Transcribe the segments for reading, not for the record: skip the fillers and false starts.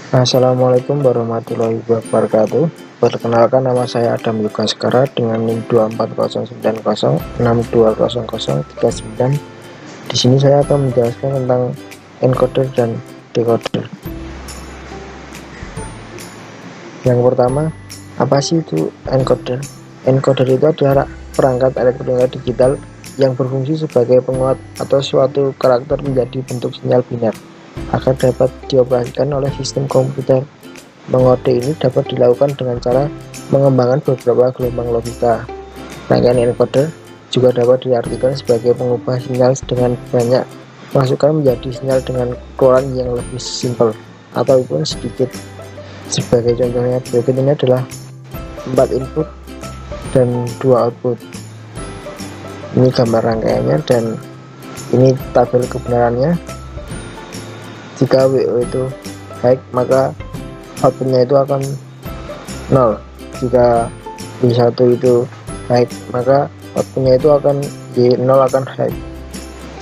Assalamualaikum warahmatullahi wabarakatuh. Perkenalkan, nama saya Adam Yoga Sekara dengan NIM 24090620039. Di sini saya akan menjelaskan tentang encoder dan decoder. Yang pertama, apa sih itu encoder? Encoder itu adalah perangkat elektronika digital yang berfungsi sebagai penguat atau suatu karakter menjadi bentuk sinyal binar agar dapat dioperasikan oleh sistem komputer. Mengode ini dapat dilakukan dengan cara mengembangkan beberapa gelombang logika. Rangkaian encoder juga dapat diartikan sebagai pengubah sinyal dengan banyak masukan menjadi sinyal dengan keluaran yang lebih simpel ataupun sedikit. Sebagai contohnya, berikut ini adalah 4 input dan 2 output. Ini gambar rangkaiannya dan ini tabel kebenarannya. Jika WO itu high, maka outputnya itu akan 0. Jika Y1 itu high, maka outputnya itu akan Y0 akan high.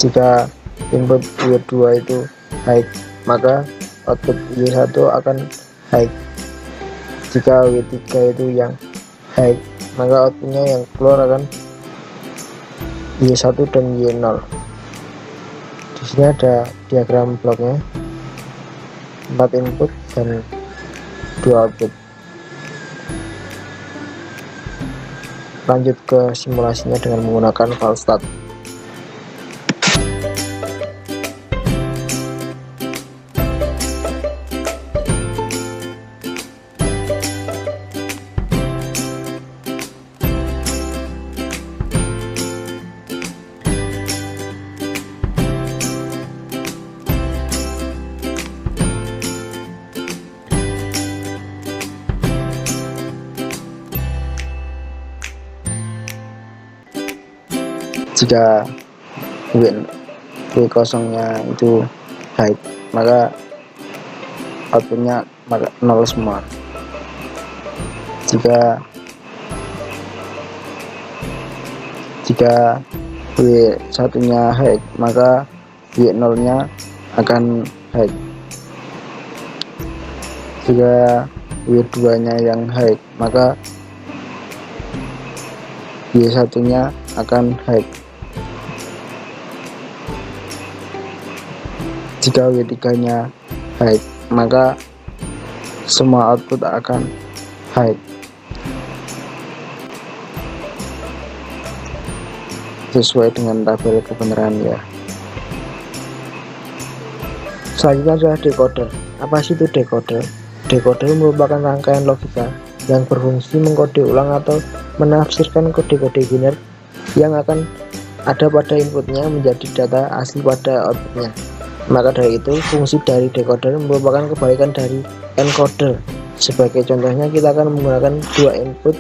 Jika input Y2 itu high, maka output Y1 akan high. Jika Y3 itu yang high, maka outputnya yang keluar akan Y1 dan Y0. Di sini ada diagram bloknya, 4 input dan 2 output. Lanjut ke simulasinya dengan menggunakan file start. Jika W0 nya itu high, maka outputnya 0 semua. Jika W1 nya high, maka W0 nya akan high. Jika W2 nya yang high, maka Y1 nya akan high. Jika W3 nya high, maka semua output akan high. Sesuai dengan tabel kebenaran ya. Selanjutnya adalah decoder. Apa sih itu decoder? Decoder merupakan rangkaian logika yang berfungsi mengkode ulang atau menafsirkan kode-kode biner yang akan ada pada inputnya menjadi data asli pada outputnya. Maka dari itu, fungsi dari decoder merupakan kebalikan dari encoder. Sebagai contohnya, kita akan menggunakan 2 input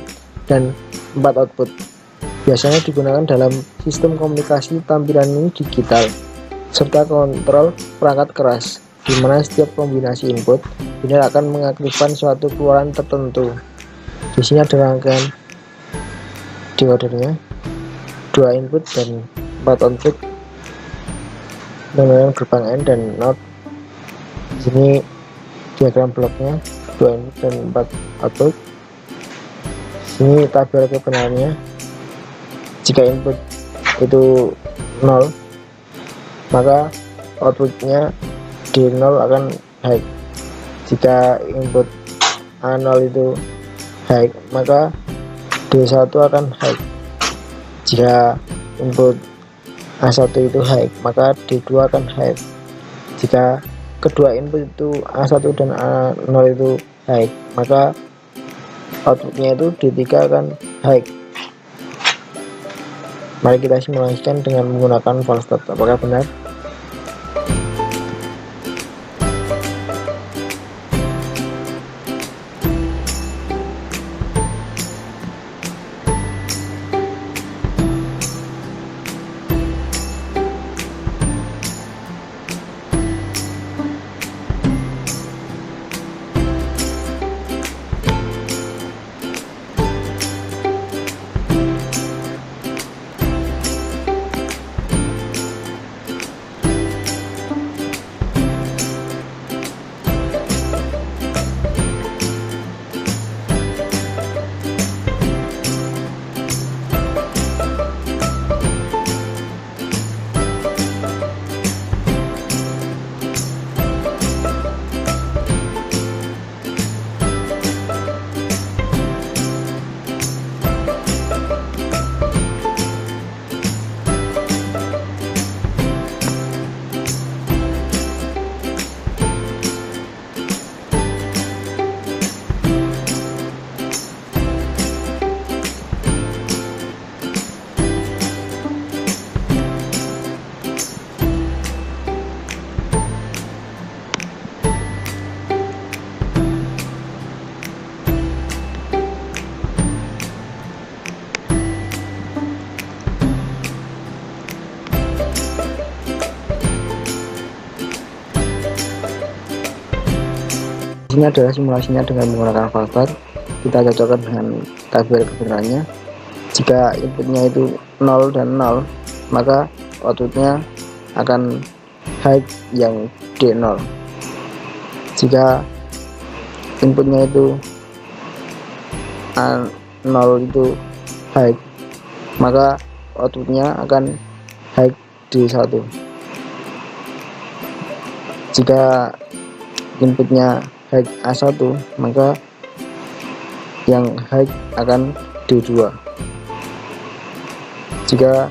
dan 4 output. Biasanya digunakan dalam sistem komunikasi tampilan ini digital, serta kontrol perangkat keras, di mana setiap kombinasi input biner akan mengaktifkan suatu keluaran tertentu. Di sini ada rangkaian decodernya, 2 input dan 4 output dengan gerbang N dan NOT. Di sini diagram bloknya, 2 input dan 4 output. Di sini tabel kebenarannya. Jika input itu 0, maka outputnya D0 akan high. Jika input A0 itu high, maka D1 akan high. Jika input A1 itu high, maka D2 akan high. Jika kedua input itu A1 dan A0 itu high, maka outputnya itu D3 akan high. Mari kita simulasikan dengan menggunakan file start. Apakah benar? sini adalah simulasinya dengan menggunakan faktor. Kita cocokkan dengan tabel kebenarannya. Jika inputnya itu 0 dan 0, maka outputnya akan high yang D0. Jika inputnya itu 0 itu high, maka outputnya akan high D1. Jika inputnya high A1, maka yang high akan D2. Jika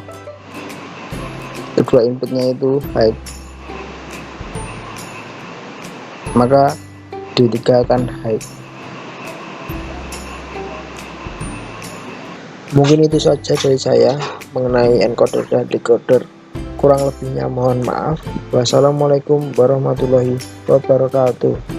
kedua inputnya itu high, maka D3 akan high. Mungkin itu saja dari saya mengenai encoder dan decoder. Kurang lebihnya mohon maaf. Wassalamualaikum warahmatullahi wabarakatuh.